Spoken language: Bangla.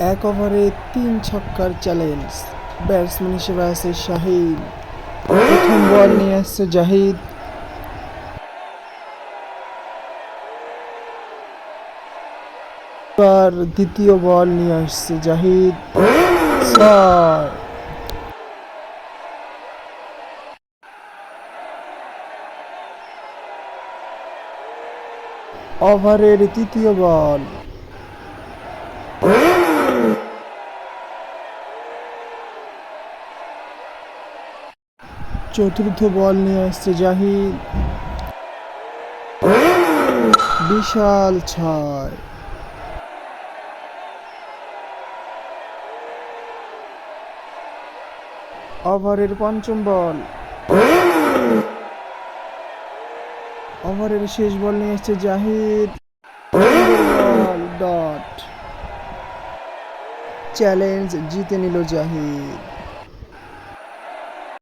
এক ওভারে ৩ ছক্কার চ্যালেঞ্জ। ব্যাটসম্যান হিসেবে আছে শাহিন। প্রথম বল নিয়ে আসছে জাহিদ। এবার দ্বিতীয় বল নিয়ে আসছে জাহিদ। ৬। ওভারের তৃতীয় বল। চতুর্থ বল নিয়ে আসছে জাহিদ। বিশাল ৬। ওভারের পঞ্চম বল। ওভারের শেষ বল নিয়ে আসছে জাহিদ। Ball dot. চ্যালেঞ্জ জিতে নিল জাহিদ।